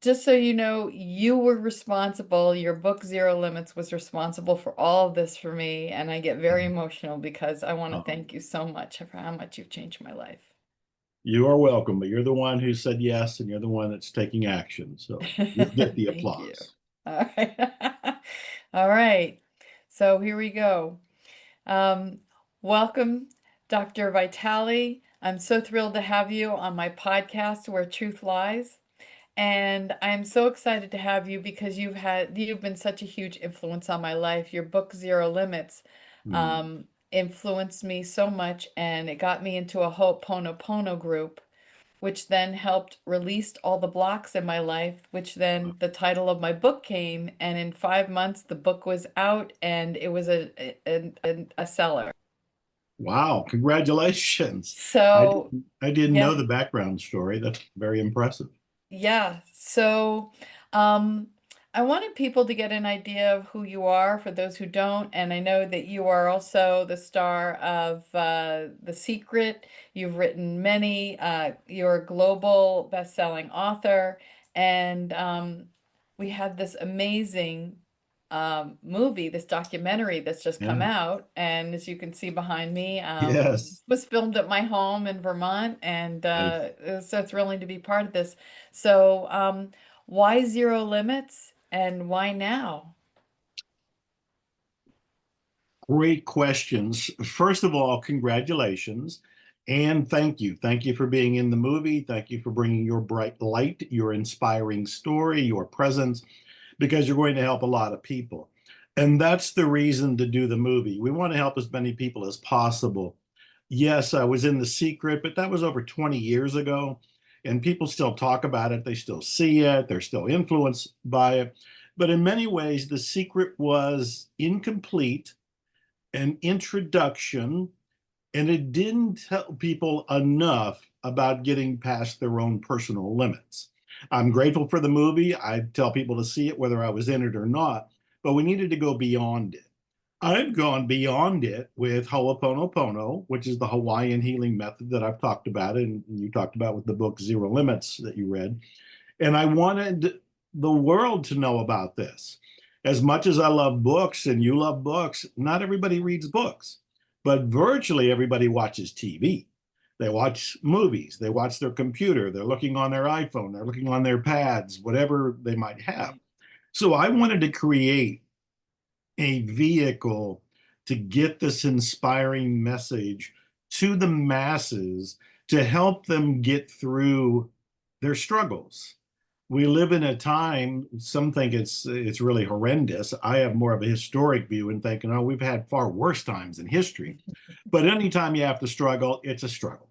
just so you know, you were responsible. Your book Zero Limits was responsible for all of this for me, and I get very emotional because I want to Um, thank you so much for how much you've changed my life. you are welcome, but you're the one who said yes, and you're the one that's taking action. So you'll get the Thank you. applause. All right. All right. So here we go. Um, Welcome, Dr. Vitale. I'm so thrilled to have you on my podcast, Where Truth Lies. And I'm so excited to have you because you've been such a huge influence on my life. Your book Zero Limits Hmm. influenced me so much, and it got me into a Ho'oponopono group, which then helped release all the blocks in my life, which then the title of my book came, and in 5 months the book was out and it was a seller. Wow, congratulations. I So didn't, I didn't know yeah, the background story. That's very impressive. yeah. So, um, I wanted people to get an idea of who you are for those who don't. And I know that you are also the star of The Secret. You've written many, you're a global best-selling author. And we had this amazing movie, this documentary that's just come Yeah. out. And as you can see behind me, Yes. was filmed at my home in Vermont. And Nice. it was so thrilling to be part of this. So, why Zero Limits and why now? Great questions. First of all, congratulations and thank you. Thank you for being in the movie. Thank you for bringing your bright light, your inspiring story, your presence, because you're going to help a lot of people. And that's the reason to do the movie. We want to help as many people as possible. Yes, I was in The Secret, but that was over 20 years ago. And people still talk about it. They still see it. They're still influenced by it. But in many ways, The Secret was incomplete, an introduction, and it didn't tell people enough about getting past their own personal limits. I'm grateful for the movie. I tell people to see it whether I was in it or not, but we needed to go beyond it. I've gone beyond it with Ho'oponopono, which is the Hawaiian healing method that I've talked about, and you talked about with the book Zero Limits that you read. And I wanted the world to know about this. As much as I love books and you love books, not everybody reads books, but virtually everybody watches TV. They watch movies, they watch their computer, they're looking on their iPhone, they're looking on their pads, whatever they might have. So I wanted to create a vehicle to get this inspiring message to the masses to help them get through their struggles. We live in a time, some think it's really horrendous. I have more of a historic view and thinking, oh, we've had far worse times in history. But anytime you have to struggle, it's a struggle.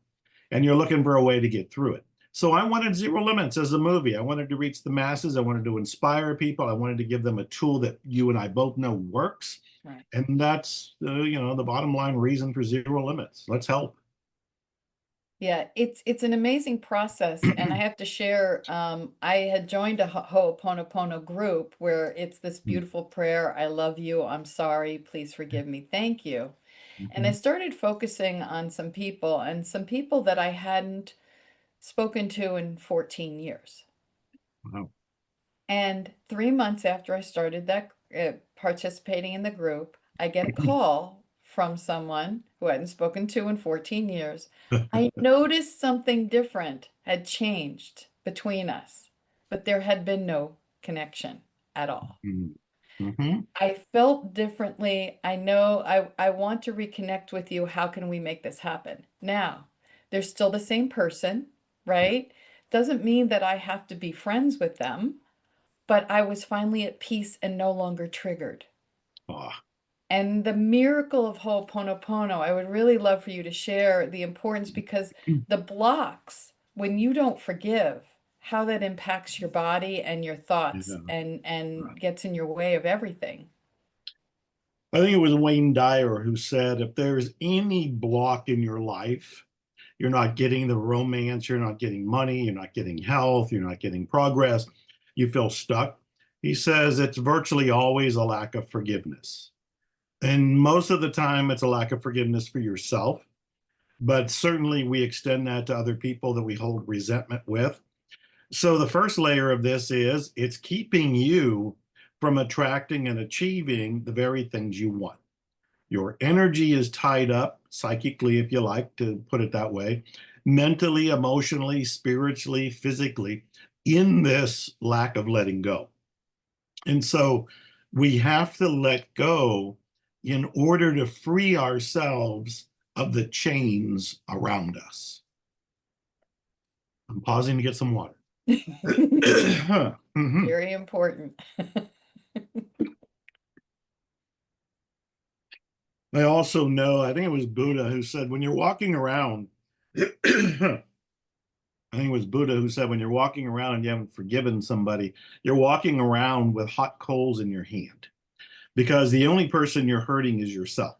And you're looking for a way to get through it. So I wanted Zero Limits as a movie. I wanted to reach the masses. I wanted to inspire people. I wanted to give them a tool that you and I both know works. Right. And that's the bottom line reason for Zero Limits. Let's help. Yeah, it's an amazing process, and I have to share. I had joined a Ho'oponopono group where it's this beautiful prayer: "I love you. I'm sorry. Please forgive me. Thank you." And I Mhm. started focusing on some people, and some people that I hadn't spoken to in 14 years. Wow. And 3 months after I started that participating in the group, I get a call from someone who I hadn't spoken to in 14 years. I noticed something different had changed between us, but there had been no connection at all. Mhm. Mhm. I felt differently. I know I want to reconnect with you. How can we make this happen? Now, they're still the same person, Yeah. right? Doesn't mean that I have to be friends with them, but I was finally at peace and no longer triggered. Ah. And the miracle of Ho'oponopono, I would really love for you to share the importance because the blocks, when you don't forgive, how that impacts your body and your thoughts Yeah. and gets in your way of everything. I think it was Wayne Dyer who said, if there's any block in your life, you're not getting the romance, you're not getting money, you're not getting health, you're not getting progress, you feel stuck. He says it's virtually always a lack of forgiveness. And most of the time, it's a lack of forgiveness for yourself. But certainly, we extend that to other people that we hold resentment with. So the first layer of this is it's keeping you from attracting and achieving the very things you want. Your energy is tied up psychically, if you like to put it that way, mentally, emotionally, spiritually, physically, in this lack of letting go. And so we have to let go in order to free ourselves of the chains around us. I'm pausing to get some water. Mhm. Very important. I also know, I think it was Buddha who said, when you're walking around, I think it was Buddha who said, when you're walking around and you haven't forgiven somebody, you're walking around with hot coals in your hand because the only person you're hurting is yourself.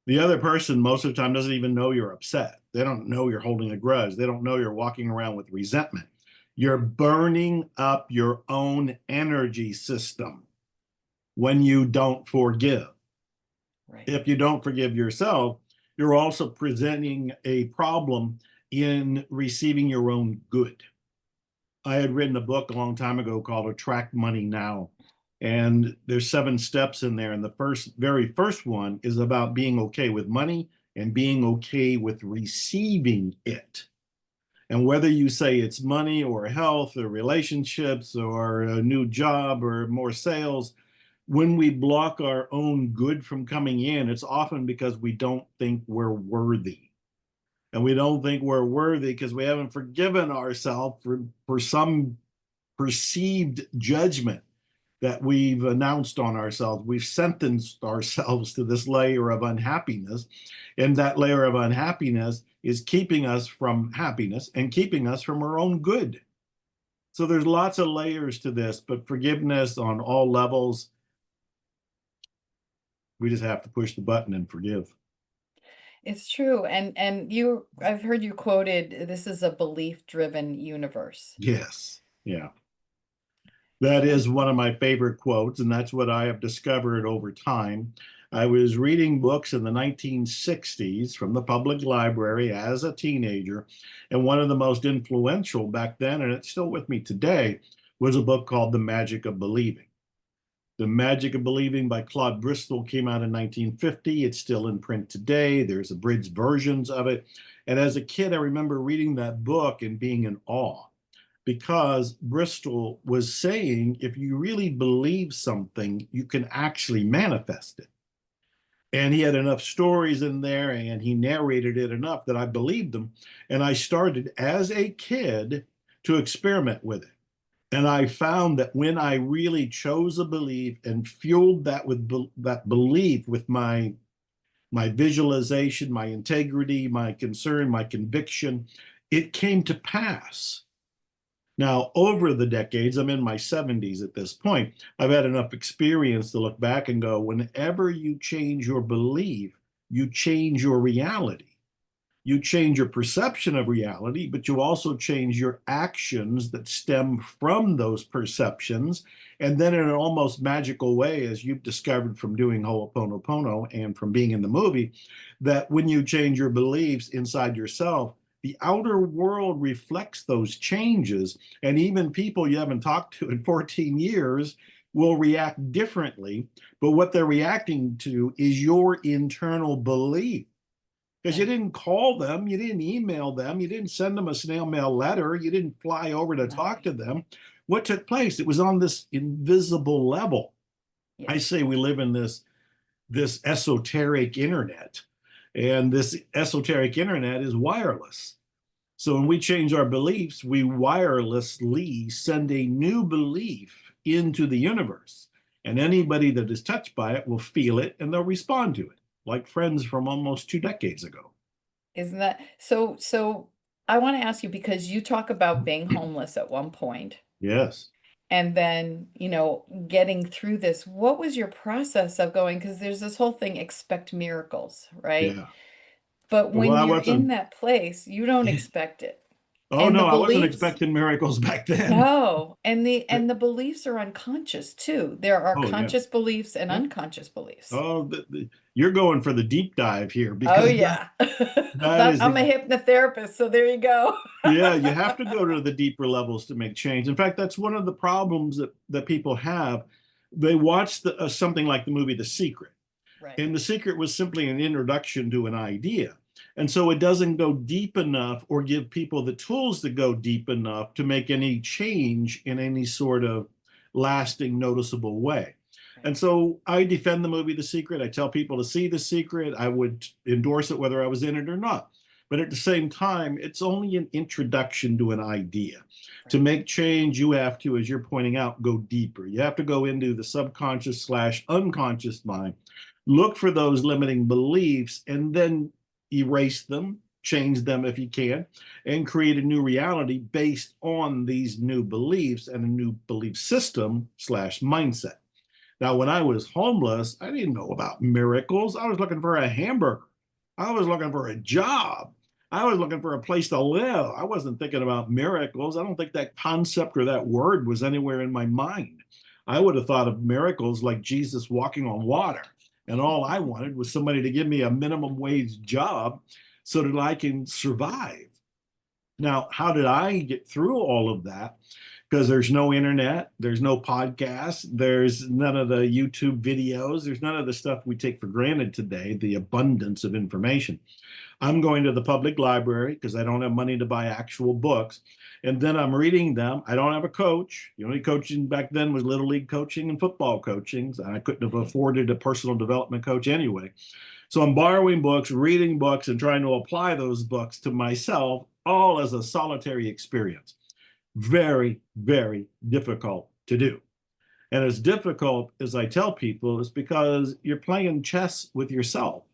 The other person, most of the time, doesn't even know you're upset. They don't know you're holding a grudge. They don't know you're walking around with resentment. You're burning up your own energy system when you don't forgive. Right. If you don't forgive yourself, you're also presenting a problem in receiving your own good. I had written a book a long time ago called Attract Money Now. And there's 7 steps in there. And the very first one is about being okay with money and being okay with receiving it. And whether you say it's money or health or relationships or a new job or more sales, when we block our own good from coming in, it's often because we don't think we're worthy. And we don't think we're worthy because we haven't forgiven ourselves for some perceived judgment that we've announced on ourselves. We've sentenced ourselves to this layer of unhappiness. And that layer of unhappiness is keeping us from happiness and keeping us from our own good. So there's lots of layers to this, but forgiveness on all levels, we just have to push the button and forgive. It's true. And you I've heard you quoted, this is a belief-driven universe. Yes. Yeah. That is one of my favorite quotes, and that's what I have discovered over time. I was reading books in the 1960s from the public library as a teenager, and one of the most influential back then, and it's still with me today, was a book called The Magic of Believing. The Magic of Believing by Claude Bristol came out in 1950. It's still in print today. There's abridged versions of it. And as a kid, I remember reading that book and being in awe because Bristol was saying if you really believe something, you can actually manifest it. And he had enough stories in there and he narrated it enough that I believed them. And I started as a kid to experiment with it. And I found that when I really chose a belief and fueled that with that belief with my visualization, my integrity, my concern, my conviction, it came to pass. Now, over the decades, I'm in my 70s at this point, I've had enough experience to look back and go, whenever you change your belief, you change your reality. You change your perception of reality, but you also change your actions that stem from those perceptions. And then, in an almost magical way, as you've discovered from doing Ho'oponopono and from being in the movie, that when you change your beliefs inside yourself, the outer world reflects those changes. And even people you haven't talked to in 14 years will react differently. But what they're reacting to is your internal belief because you Right. didn't call them, you didn't email them, you didn't send them a snail mail letter, you didn't fly over to talk Right. to them. What took place? It was on this invisible level. I Yes. say we live in this esoteric internet, and this esoteric internet is wireless. So when we change our beliefs, we wirelessly send a new belief into the universe. And anybody that is touched by it will feel it and they'll respond to it, like friends from almost 2 decades ago. Isn't that so I want to ask you because you talk about being homeless at one point Yes. and then, getting through this. What was your process of going? Because there's this whole thing, expect miracles, right? Yeah. But Well, when I you're in wasn't, that place, you don't expect it. Oh And the no, I wasn't beliefs, expecting miracles back then. no, and the beliefs are unconscious too. There are Oh yeah. conscious beliefs and Yeah. unconscious beliefs. Oh, you're going for the deep dive here Oh because yeah. that is I'm a hypnotherapist, so there you go. yeah, you have to go to the deeper levels to make change. In fact, that's one of the problems that people have. They watch something like the movie The Secret, Right. and The Secret was simply an introduction to an idea. And so it doesn't go deep enough or give people the tools to go deep enough to make any change in any sort of lasting, noticeable way. Right. And so I defend the movie The Secret. I tell people to see The Secret. I would endorse it whether I was in it or not. But at the same time, it's only an introduction to an idea. To Right. make change, you have to, as you're pointing out, go deeper. You have to go into the subconscious slash unconscious mind, look for those limiting beliefs, and then erase them, change them if you can, and create a new reality based on these new beliefs and a new belief system slash mindset. Now, when I was homeless, I didn't know about miracles. I was looking for a hamburger. I was looking for a job. I was looking for a place to live. I wasn't thinking about miracles. I don't think that concept or that word was anywhere in my mind. I would have thought of miracles like Jesus walking on water. And all I wanted was somebody to give me a minimum wage job so that I can survive. Now, how did I get through all of that? Because there's no internet, there's no podcast, there's none of the YouTube videos, there's none of the stuff we take for granted today, the abundance of information. I'm going to the public library because I don't have money to buy actual books. And then I'm reading them. I don't have a coach. The only coaching back then was little league coaching and football coaching. And I couldn't have afforded a personal development coach anyway. So I'm borrowing books, reading books, and trying to apply those books to myself, all as a solitary experience. Very, very difficult to do. And as difficult as I tell people, is because you're playing chess with yourself.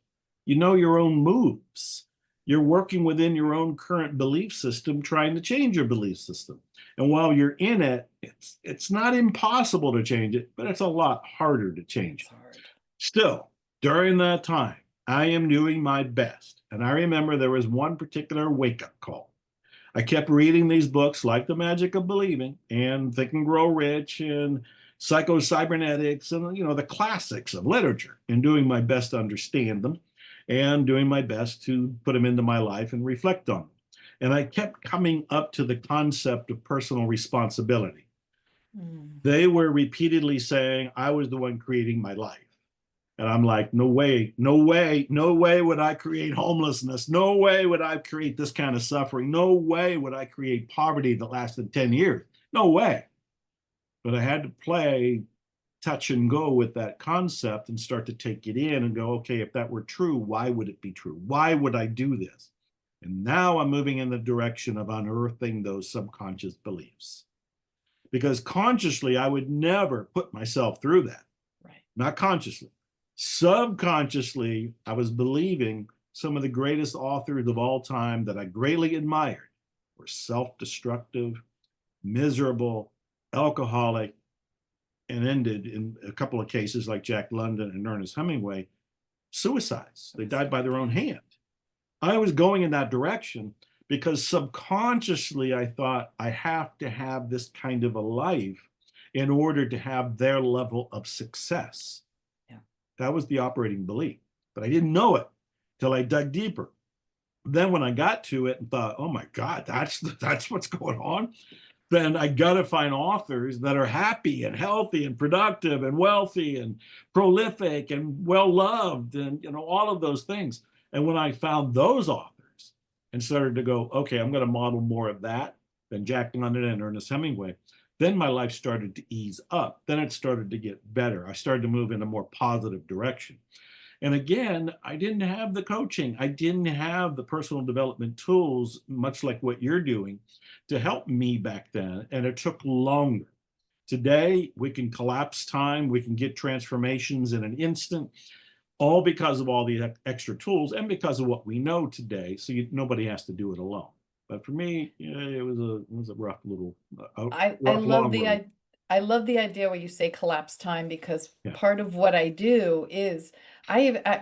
You know your own moves. You're working within your own current belief system, trying to change your belief system. And while you're in it, it's not impossible to change it, but it's a lot harder to change It's it. hard. Still, during that time, I am doing my best. And I remember there was one particular wake up call. I kept reading these books like The Magic of Believing and Think and Grow Rich and Psycho-Cybernetics and the classics of literature and doing my best to understand them and doing my best to put them into my life and reflect on them. And I kept coming up to the concept of personal responsibility. Mm. They were repeatedly saying I was the one creating my life. And I'm like, no way, no way, no way would I create homelessness. No way would I create this kind of suffering. No way would I create poverty that lasted 10 years. No way. But I had to play touch and go with that concept and start to take it in and go, okay, if that were true, why would it be true? Why would I do this? And now I'm moving in the direction of unearthing those subconscious beliefs. Because consciously, I would never put myself through that, Right. not consciously. Subconsciously, I was believing some of the greatest authors of all time that I greatly admired were self destructive, miserable, alcoholic, and ended in a couple of cases like Jack London and Ernest Hemingway, suicides. They died by their own Yeah. hand. I was going in that direction because subconsciously I thought I have to have this kind of a life in order to have their level of success. Yeah. That was the operating belief, but I didn't know it till I dug deeper. Then when I got to it and thought, oh my God, that's what's going on, then I got to find authors that are happy and healthy and productive and wealthy and prolific and well loved and all of those things. And when I found those authors and started to go, okay, I'm going to model more of that than Jack London and Ernest Hemingway, then my life started to ease up. Then it started to get better. I started to move in a more positive direction. And again, I didn't have the coaching. I didn't have the personal development tools, much like what you're doing, to help me back then. And it took longer. Today, we can collapse time, we can get transformations in an instant, all because of all the extra tools and because of what we know today. So nobody has to do it alone. But for me, it was a rough little, I rough love long the road. I love the idea where you say collapse time because Yeah. part of what I do is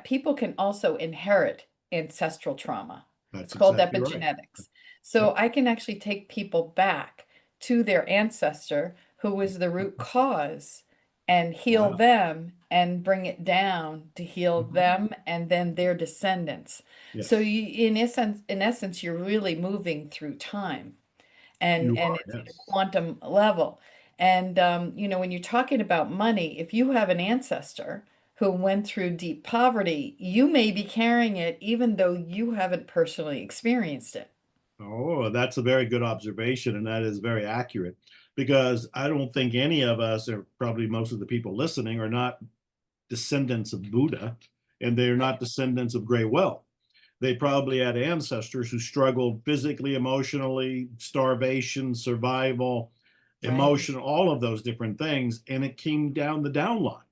people can also inherit ancestral trauma. That's It's called exactly right. epigenetics. Yep. So I can actually take people back to their ancestor who was the root cause and heal Wow. them and bring it down to heal Mhm. them and then their descendants. So Yes, you, in essence, you're really moving through time you and are. it's at a Yes. quantum level. And when you're talking about money, if you have an ancestor who went through deep poverty, you may be carrying it even though you haven't personally experienced it. Oh, that's a very good observation, and that is very accurate because I don't think any of us, or probably most of the people listening, are not descendants of Buddha, and they're not Right, descendants of great wealth. They probably had ancestors who struggled physically, emotionally, starvation, survival, right, emotion, all of those different things, and it came down the down line.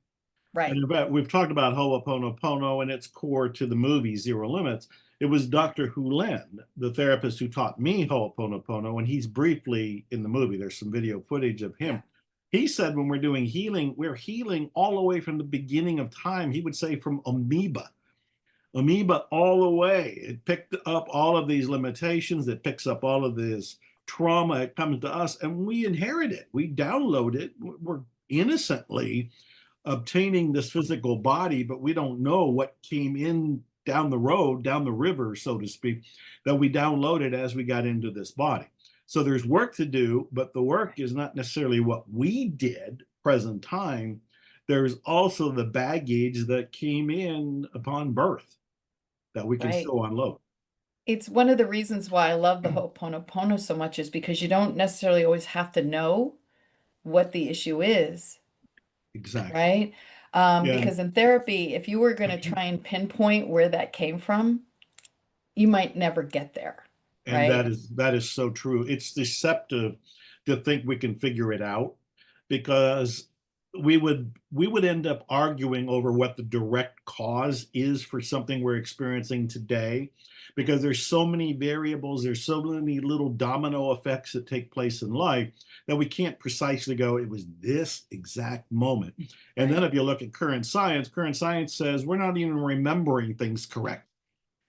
And right, in fact, we've talked about Ho'oponopono and its core to the movie Zero Limits. It was Dr. Hulen, the therapist who taught me Ho'oponopono, and he's briefly in the movie. There's some video footage of yeah, him. He said when we're doing healing, we're healing all the way from the beginning of time. He would say from amoeba all the way. It picked up all of these limitations. It picks up all of this trauma. It comes to us and we inherit it. We download it. We're innocently obtaining this physical body, but we don't know what came in down the road, down the river, so to speak, that we downloaded as we got into this body. So there's work to do, but the work is not necessarily what we did present time. There's also the baggage that came in upon birth that we can right. still unload. It's one of the reasons why I love the Ho'oponopono so much is because you don't necessarily always have to know what the issue is, Exactly. right? Yeah. Because in therapy, if you were going to try and pinpoint where that came from, you might never get there, And right? that is so true. It's deceptive to think we can figure it out because we would end up arguing over what the direct cause is for something we're experiencing today because there's so many variables, there's so many little domino effects that take place in life that we can't precisely go it was this exact moment. And then Right. if you look at current science says we're not even remembering things correct.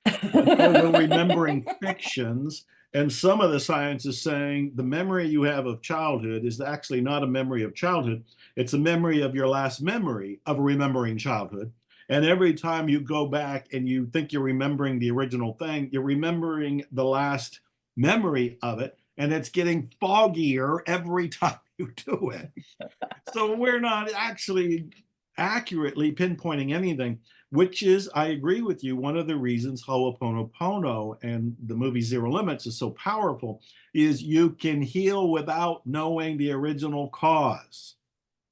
And so we're remembering fictions. And some of the science is saying the memory you have of childhood is actually not a memory of childhood. It's a memory of your last memory of remembering childhood. And every time you go back and you think you're remembering the original thing, you're remembering the last memory of it. And it's getting foggier every time you do it. So we're not actually accurately pinpointing anything, which is, I agree with you, one of the reasons Ho'oponopono and the movie Zero Limits is so powerful is you can heal without knowing the original cause.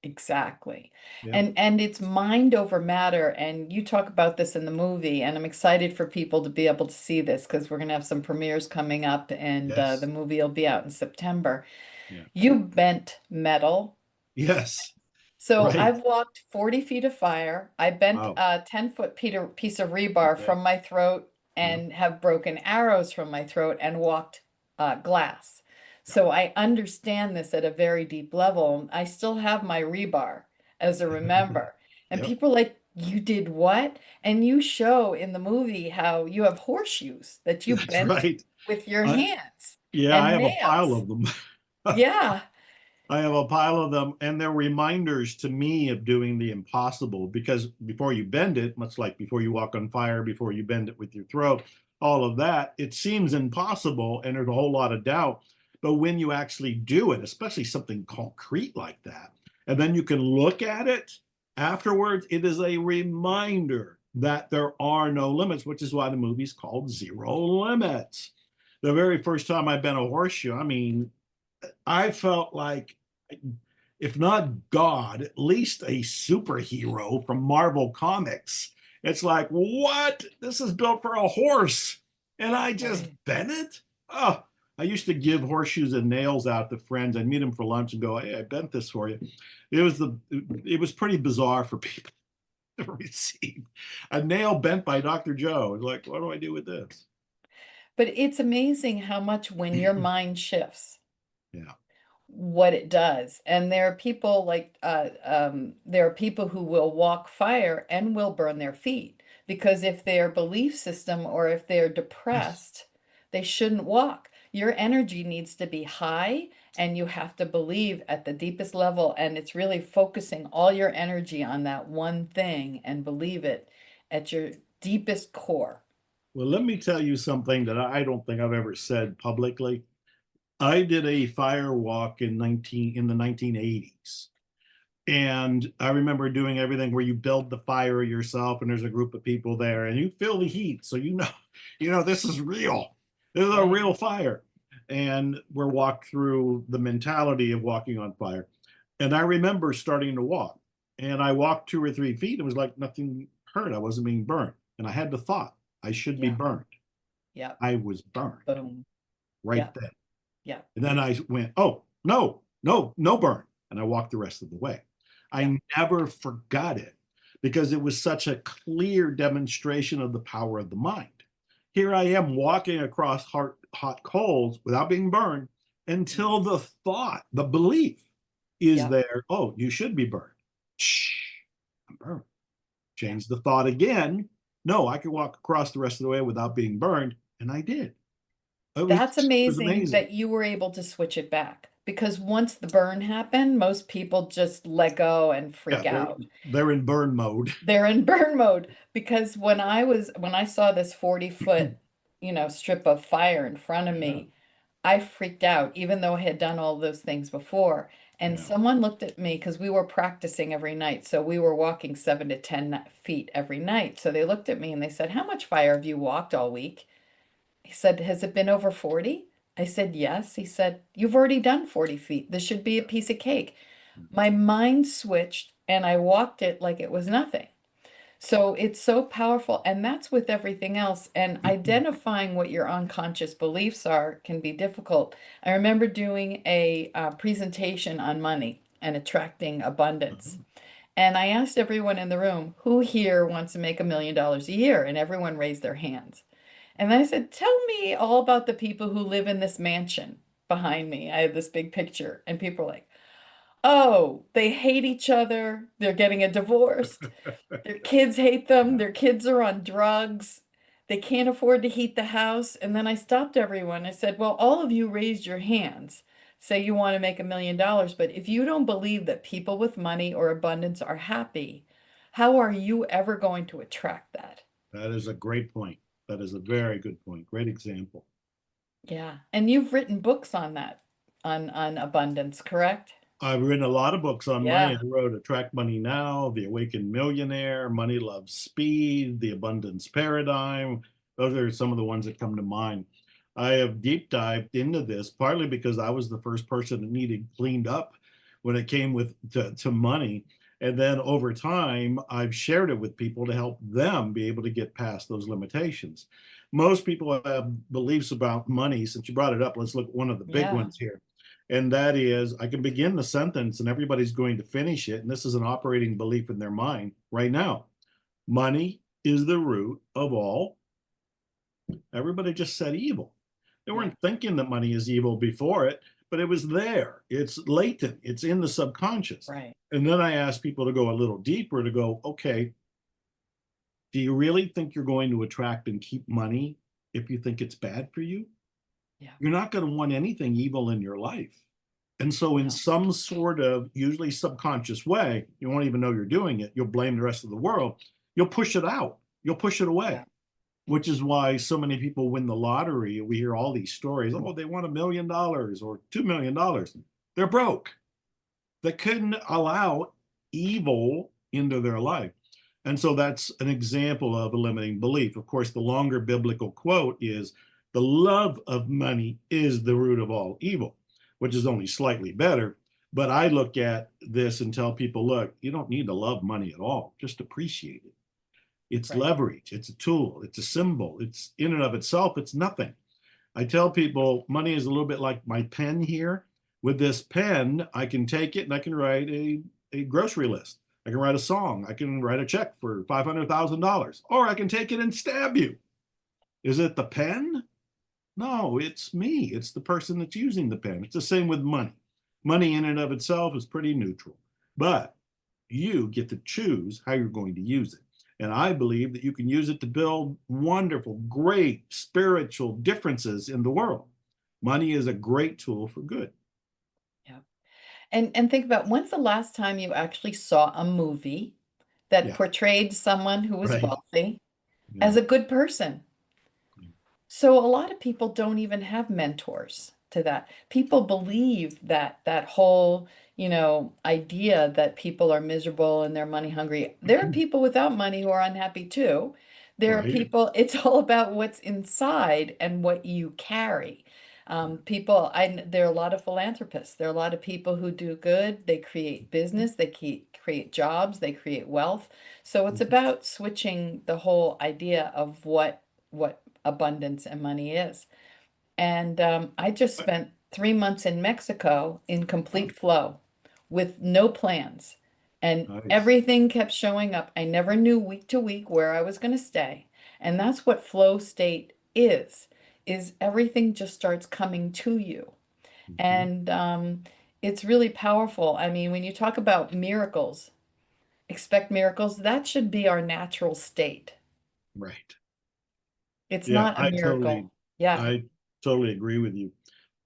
Exactly. Yep. And it's mind over matter. And you talk about this in the movie, and I'm excited for people to be able to see this because we're going to have some premieres coming up, and the Yes. movie will be out in September. Yeah. You bent metal. Yes. So Right. I've walked 40 feet of fire. I bent Wow. a 10-foot piece of rebar Okay. from my throat Yep. and have broken arrows from my throat and walked glass. Yep. So I understand this at a very deep level. I still have my rebar as a remember. And Yep. people are like, you did what? And you show in the movie how you have horseshoes that you That's bent right. with your I, hands yeah, I and have a pile nails. of them. Yeah. I have a pile of them, and they're reminders to me of doing the impossible because before you bend it, much like before you walk on fire, before you bend it with your throat, all of that, it seems impossible and there's a whole lot of doubt. But when you actually do it, especially something concrete like that, and then you can look at it afterwards, it is a reminder that there are no limits, which is why the movie's called Zero Limits. The very first time I bent a horseshoe, I mean, I felt like, if not God, at least a superhero from Marvel Comics. It's like, what? This is built for a horse. And I just Right. bent it? Oh, I used to give horseshoes and nails out to friends. I'd meet them for lunch and go, hey, I bent this for you. It was pretty bizarre for people to receive a nail bent by Dr. Joe. It's like, what do I do with this? But it's amazing how much when your mind shifts, Yeah. what it does. And there are people like there are people who will walk fire and will burn their feet because if their belief system or if they're depressed, they shouldn't walk. Your energy needs to be high and you have to believe at the deepest level. And it's really focusing all your energy on that one thing and believe it at your deepest core. Well, let me tell you something that I don't think I've ever said publicly. I did a fire walk in the 1980s. And I remember doing everything where you build the fire yourself and there's a group of people there and you feel the heat. So this is real. This is a Right. real fire. And we're walked through the mentality of walking on fire. And I remember starting to walk. And I walked 2 or 3 feet. It was like nothing hurt. I wasn't being burned. And I had the thought, I should be Yeah. burned. Yep. I was burned Boom. right Yep. then. Yep. And then I went, oh, no, no, no burn. And I walked the rest of the way. Yep. I never forgot it because it was such a clear demonstration of the power of the mind. Here I am walking across hot coals without being burned until the thought, the belief is Yep. there. Oh, you should be burned. Shh, I'm burned. Change the thought again. No, I can walk across the rest of the way without being burned. And I did. That's It was amazing amazing. that you were able to switch it back because once the burn happened, most people just let go and freak Yeah, out. they're in burn mode. They're in burn mode because when I saw this 40-foot, strip of fire in front of Yeah, me, I freaked out, even though I had done all those things before. And yeah. someone looked at me because we were practicing every night. So we were walking 7 to 10 feet every night. So they looked at me and they said, "How much fire have you walked all week?" He said, "Has it been over 40?" I said, "Yes." He said, "You've already done 40 feet. This should be a piece of cake." My mind switched and I walked it like it was nothing. So it's so powerful. And that's with everything else. And identifying what your unconscious beliefs are can be difficult. I remember doing a presentation on money and attracting abundance. And I asked everyone in the room, who here wants to make $1 million a year? And everyone raised their hands. And then I said, tell me all about the people who live in this mansion behind me. I have this big picture. And people are like, oh, they hate each other. They're getting a divorce. Their kids hate them. Yeah. Their kids are on drugs. They can't afford to heat the house. And then I stopped everyone. I said, well, all of you raised your hands. Say you want to make $1 million, but if you don't believe that people with money or abundance are happy, how are you ever going to attract that? That is a great point. That is a very good point. Great example. Yeah. And you've written books on that, on abundance, correct? I've written a lot of books on money. I Yeah. wrote Attract Money Now, The Awakened Millionaire, Money Loves Speed, The Abundance Paradigm. Those are some of the ones that come to mind. I have deep dived into this partly because I was the first person that needed cleaned up when it came to money. And then over time, I've shared it with people to help them be able to get past those limitations. Most people have beliefs about money. Since you brought it up, let's look at one of the big Yeah. ones here. And that is, I can begin the sentence and everybody's going to finish it. And this is an operating belief in their mind right now. Money is the root of all. Everybody just said evil. They Yeah. weren't thinking that money is evil before it, but it was there. It's latent, it's in the subconscious. Right. And then I asked people to go a little deeper to go, okay, do you really think you're going to attract and keep money if you think it's bad for you? Yeah. You're not going to want anything evil in your life. And so, in No. some sort of usually subconscious way, you won't even know you're doing it. You'll blame the rest of the world. You'll push it out. You'll push it away, Yeah. which is why so many people win the lottery. We hear all these stories. Oh, they won $1 million or $2 million. They're broke. They couldn't allow evil into their life. And so that's an example of a limiting belief. Of course, the longer biblical quote is the love of money is the root of all evil, which is only slightly better. But I look at this and tell people, look, you don't need to love money at all. Just appreciate it. It's Right. leverage. It's a tool. It's a symbol. It's in and of itself. It's nothing. I tell people money is a little bit like my pen here. With this pen, I can take it and I can write a grocery list. I can write a song. I can write a check for $500,000. Or I can take it and stab you. Is it the pen? No, it's me. It's the person that's using the pen. It's the same with money. Money in and of itself is pretty neutral, but you get to choose how you're going to use it. And I believe that you can use it to build wonderful, great spiritual differences in the world. Money is a great tool for good. Yeah. And think about when's the last time you actually saw a movie that Yeah, portrayed someone who was right. wealthy Yeah. as a good person? So a lot of people don't even have mentors to that. People believe that that whole, idea that people are miserable and they're money hungry. There are people without money who are unhappy too. There are Right. people, it's all about what's inside and what you carry. There are a lot of philanthropists. There are a lot of people who do good. They create business, create jobs, they create wealth. So it's about switching the whole idea of what abundance and money is. And I just spent 3 months in Mexico in Oh, complete flow with no plans. And nice. everything kept showing up. I never knew week to week where I was going to stay. And that's what flow state is everything just starts coming to you. Mhm. And it's really powerful. I mean, when you talk about miracles, expect miracles, that should be our natural state. Right. It's Yeah, not a miracle. Yeah, I totally agree with you.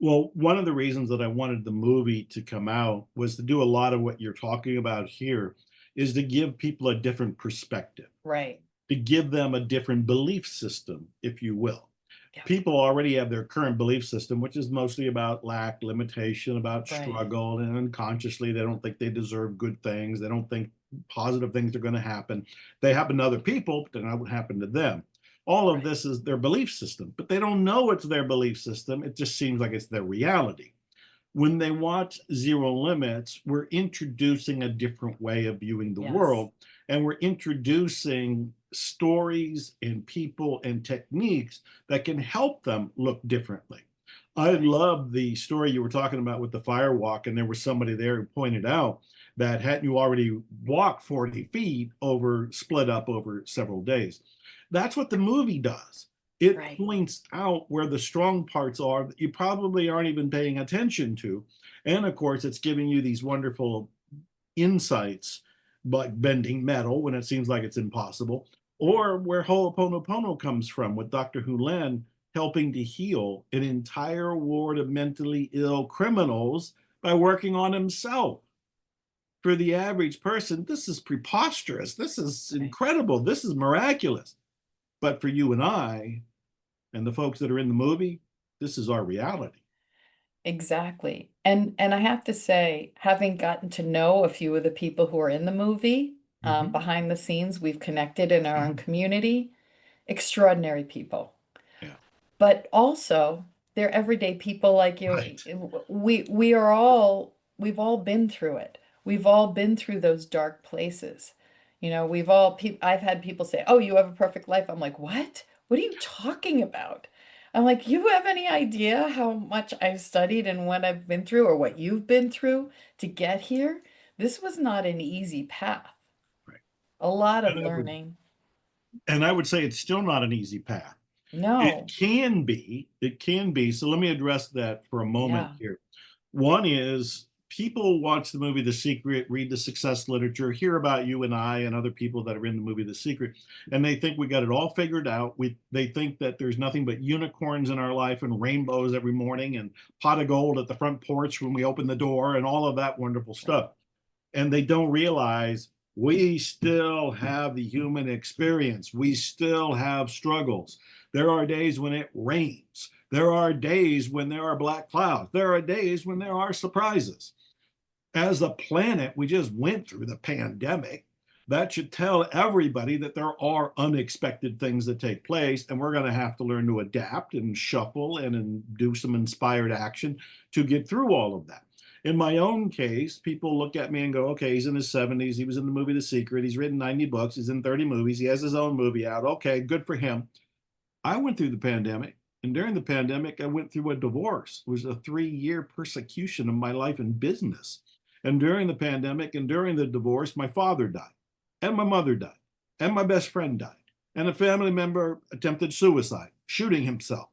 Well, one of the reasons that I wanted the movie to come out was to do a lot of what you're talking about here, is to give people a different perspective, right. to give them a different belief system, if you will. Yeah, People already have their current belief system, which is mostly about lack, limitation, about right. struggle, and unconsciously they don't think they deserve good things. They don't think positive things are going to happen. They happen to other people, but they're not what happened to them. All of Right. this is their belief system, but they don't know it's their belief system. It just seems like it's their reality. When they watch Zero Limits, we're introducing a different way of viewing the Yes. world, and we're introducing stories and people and techniques that can help them look differently. I Right. love the story you were talking about with the fire walk, and there was somebody there who pointed out that hadn't you already walked 40 feet over, split up over several days. That's what the movie does. It Right. points out where the strong parts are that you probably aren't even paying attention to. And of course, it's giving you these wonderful insights, like bending metal when it seems like it's impossible, Right. or where Ho'oponopono comes from with Dr. Hulen helping to heal an entire ward of mentally ill criminals by working on himself. For the average person, this is preposterous. This is Right. incredible. This is miraculous. But for you and I, and the folks that are in the movie, this is our reality. Exactly. And I have to say, having gotten to know a few of the people who are in the movie, Mhm. behind the scenes, we've connected in our own community, extraordinary people. Yeah, But also they're everyday people like you. right. We've all been through it. We've all been through those dark places. I've had people say, "Oh, you have a perfect life." I'm like, "What? What are you talking about?" I'm like, "You have any idea how much I've studied and what I've been through or what you've been through to get here? This was not an easy path. Right. A lot of And learning." I would say it's still not an easy path. No. It can be. So let me address that for a moment Yeah. here. One is people watch the movie The Secret, read the success literature, hear about you and I and other people that are in the movie The Secret, and they think we got it all figured out. They think that there's nothing but unicorns in our life and rainbows every morning and pot of gold at the front porch when we open the door and all of that wonderful Right. stuff. And they don't realize we still have the human experience. We still have struggles. There are days when it rains. There are days when there are black clouds. There are days when there are surprises. As a planet, we just went through the pandemic. That should tell everybody that there are unexpected things that take place, and we're going to have to learn to adapt and shuffle and do some inspired action to get through all of that. In my own case, people look at me and go, okay, he's in his 70s. He was in the movie The Secret. He's written 90 books. He's in 30 movies. He has his own movie out. Okay, good for him. I went through the pandemic. And during the pandemic, I went through a divorce. It was a 3 year persecution of my life and business. And during the pandemic and during the divorce, my father died, and my mother died, and my best friend died, and a family member attempted suicide, shooting himself.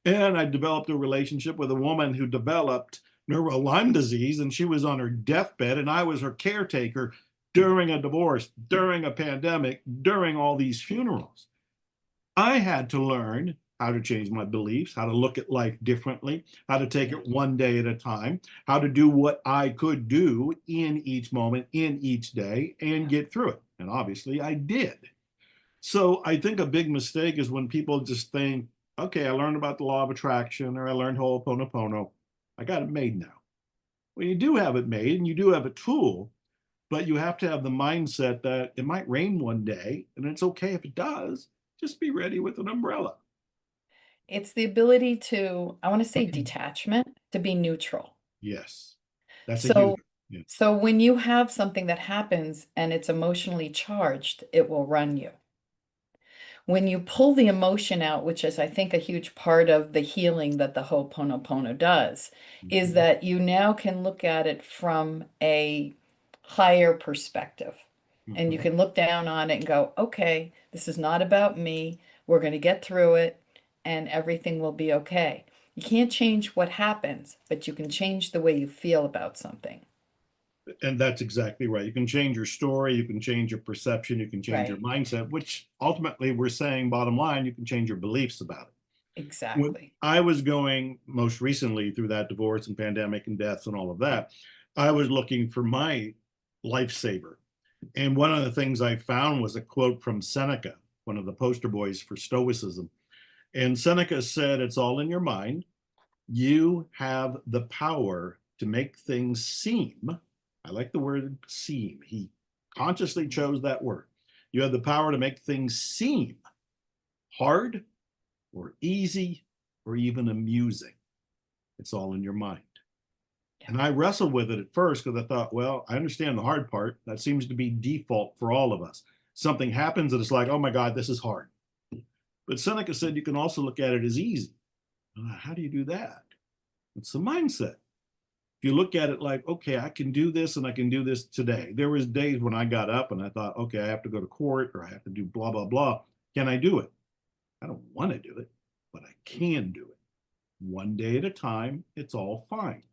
And I developed a relationship with a woman who developed neuro Lyme disease, and she was on her deathbed, and I was her caretaker, during a divorce, during a pandemic, during all these funerals. I had to learn how to change my beliefs, how to look at life differently, how to take Yeah. it one day at a time, how to do what I could do in each moment, in each day, and Yeah. get through it. And obviously I did. So I think a big mistake is when people just think, okay, I learned about the law of attraction or I learned Ho'oponopono. I got it made now. Well, you do have it made and you do have a tool, but you have to have the mindset that it might rain one day and it's okay if it does. Just be ready with an umbrella. It's the ability to, I want to say detachment, to be neutral. Yes, that's a huge So, yeah. so when you have something that happens and it's emotionally charged, it will run you. When you pull the emotion out, which is, I think, a huge part of the healing that the Ho'oponopono does, is Mhm. that you now can look at it from a higher perspective. And you Mhm. can look down on it and go, okay, this is not about me. We're going to get through it and everything will be okay. You can't change what happens, but you can change the way you feel about something. And that's exactly right. You can change your story, you can change your perception, you can change your Right. mindset, which ultimately we're saying, bottom line, you can change your beliefs about it. When Exactly. I was going most recently through that divorce and pandemic and deaths and all of that, I was looking for my lifesaver. And one of the things I found was a quote from Seneca, one of the poster boys for Stoicism. And Seneca said, it's all in your mind. You have the power to make things seem. I like the word seem. He consciously chose that word. You have the power to make things seem hard or easy or even amusing. It's all in your mind. Yeah. And I wrestled with it at first because I thought, well, I understand the hard part. That seems to be default for all of us. Something happens and it's like, oh my God, this is hard. But Seneca said you can also look at it as easy. How do you do that? It's the mindset. If you look at it like, okay, I can do this and I can do this today. There was days when I got up and I thought, okay, I have to go to court or I have to do blah, blah, blah. Can I do it? I don't want to do it, but I can do it. One day at a time, it's all fine.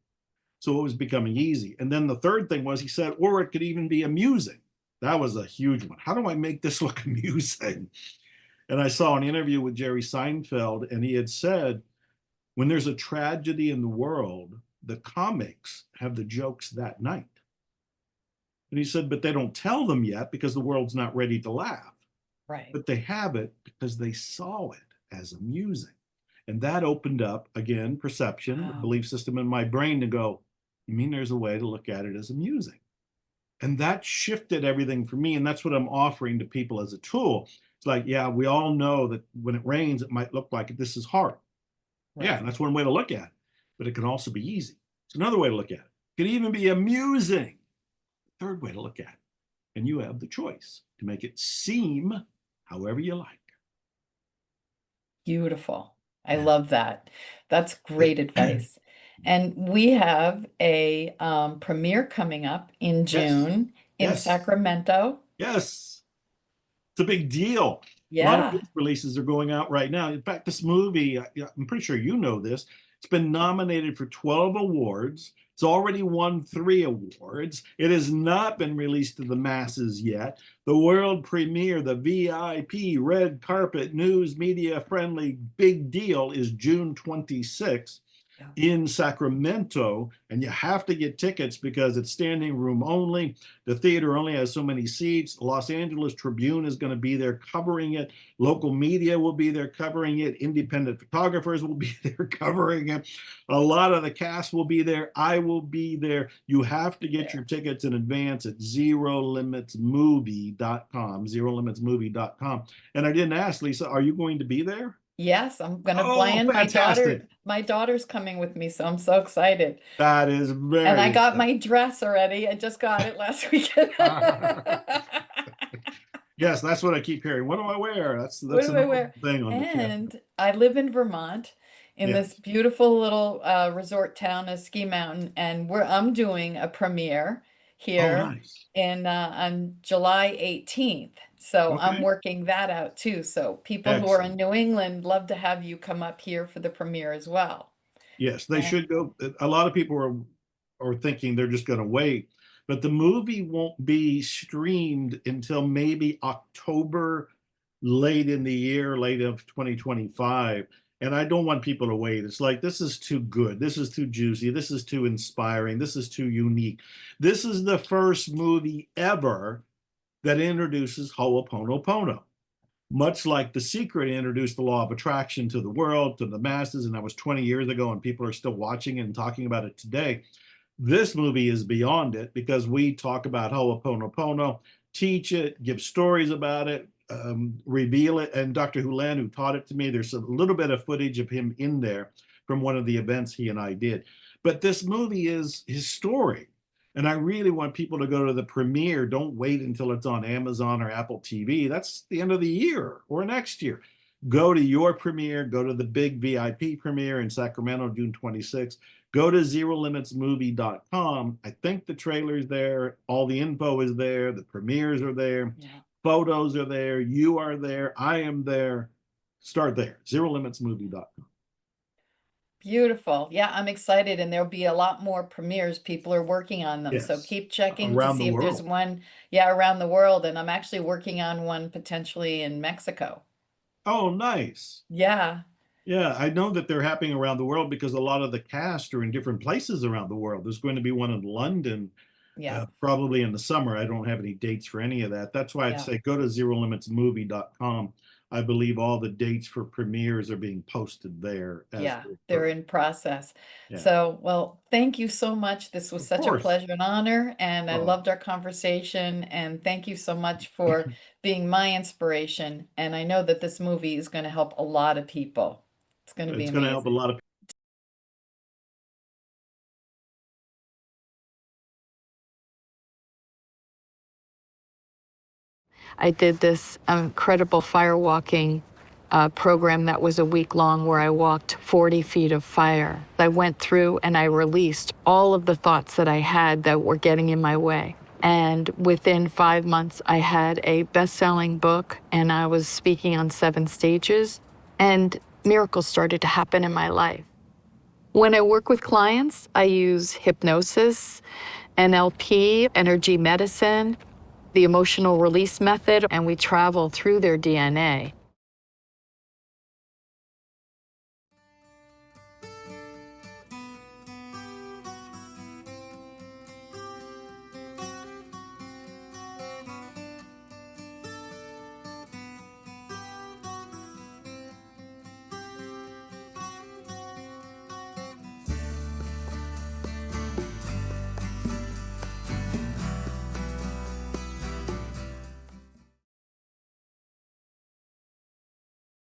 So it was becoming easy. And then the third thing was he said, or it could even be amusing. That was a huge one. How do I make this look amusing? And I saw an interview with Jerry Seinfeld, and he had said, when there's a tragedy in the world, the comics have the jokes that night. And he said, but they don't tell them yet because the world's not ready to laugh. Right. But they have it because they saw it as amusing. And that opened up, again, perception, the Wow. belief system in my brain to go, you mean there's a way to look at it as amusing? And that shifted everything for me. And that's what I'm offering to people as a tool. It's like, yeah, we all know that when it rains, it might look like this is hard. Yeah, Right. that's one way to look at it. But it can also be easy. It's another way to look at it. It can even be amusing. Third way to look at it. And you have the choice to make it seem however you like. Beautiful. I love that. That's great advice. And we have a premiere coming up in Yes, June in yes, Sacramento. yes. It's a big deal. A lot of Yeah. news releases are going out right now. In fact, this movie, I'm pretty sure you know this, it's been nominated for 12 awards. It's already won 3 awards. It has not been released to the masses yet. The world premiere, the VIP red carpet news media friendly big deal is June 26th Yeah. in Sacramento, and you have to get tickets because it's standing room only. The theater only has so many seats. Los Angeles Tribune is going to be there covering it. Local media will be there covering it. Independent photographers will be there covering it. A lot of the cast will be there. I will be there. You have to get your There. tickets in advance at zerolimitsmovie.com, zerolimitsmovie.com. And I didn't ask, Lisa, are you going to be there? Yes, I'm gonna fly Oh, in. My fantastic. daughter, my daughter's coming with me, so I'm so excited. That is And I very got exciting. my dress already. I just got it last weekend. Yes, that's what I keep hearing. What do I wear? What That's do an I old wear? thing on the cast. And I live in Vermont in this Yes. beautiful little resort town of Ski Mountain, and I'm doing a premiere Oh, here nice. in on July 18th. So I'm Okay. working that out too. So people who are in Excellent. New England love to have you come up here for the premiere as well. Yes, they And should go. A lot of people are thinking they're just going to wait. but the movie won't be streamed until maybe October, late in the year, late of 2025. And I don't want people to wait. It's like, this is too good. This is too juicy. This is too inspiring. This is too unique. This is the first movie ever that introduces Ho'oponopono. Much like The Secret introduced the law of attraction to the world, to the masses, and that was 20 years ago, and people are still watching it and talking about it today. This movie is beyond it because we talk about Ho'oponopono, teach it, give stories about it, reveal it. And Dr. Hulan, who taught it to me, there's a little bit of footage of him in there from one of the events he and I did. But this movie is historic. And I really want people to go to the premiere. Don't wait until it's on Amazon or Apple TV. That's the end of the year or next year. Go to your premiere, go to the big VIP premiere in Sacramento, June 26th. Go to zerolimitsmovie.com. I think the trailer's there. All the info is there. The premieres are there. Yeah. Photos are there. You are there. I am there. Start there. Zerolimitsmovie.com. Beautiful. Yeah, I'm excited, and there'll be a lot more premieres. People are working on them. Yes. So keep checking around to see if world. there's one, yeah, around the world. And I'm actually working on one potentially in Mexico. Oh, nice. Yeah. Yeah, I know that they're happening around the world because a lot of the cast are in different places around the world. There's going to be one in London, yeah, probably in the summer. I don't have any dates for any of that. That's why I'd say go to zerolimitsmovie.com. I believe all the dates for premieres are being posted there. Yeah, they're in process. Yeah. So, well, thank you so much. This was such a pleasure and honor, and I loved our conversation. And thank you so much for being my inspiration. And I know that this movie is going to help a lot of people. It's going to be amazing. It's going to help a lot of people. I did this incredible firewalking program that was a week long where I walked 40 feet of fire. I went through and I released all of the thoughts that I had that were getting in my way. And within 5 months, I had a best-selling book and I was speaking on 7 stages, and miracles started to happen in my life. When I work with clients, I use hypnosis, NLP, energy medicine, the emotional release method, and we travel through their DNA.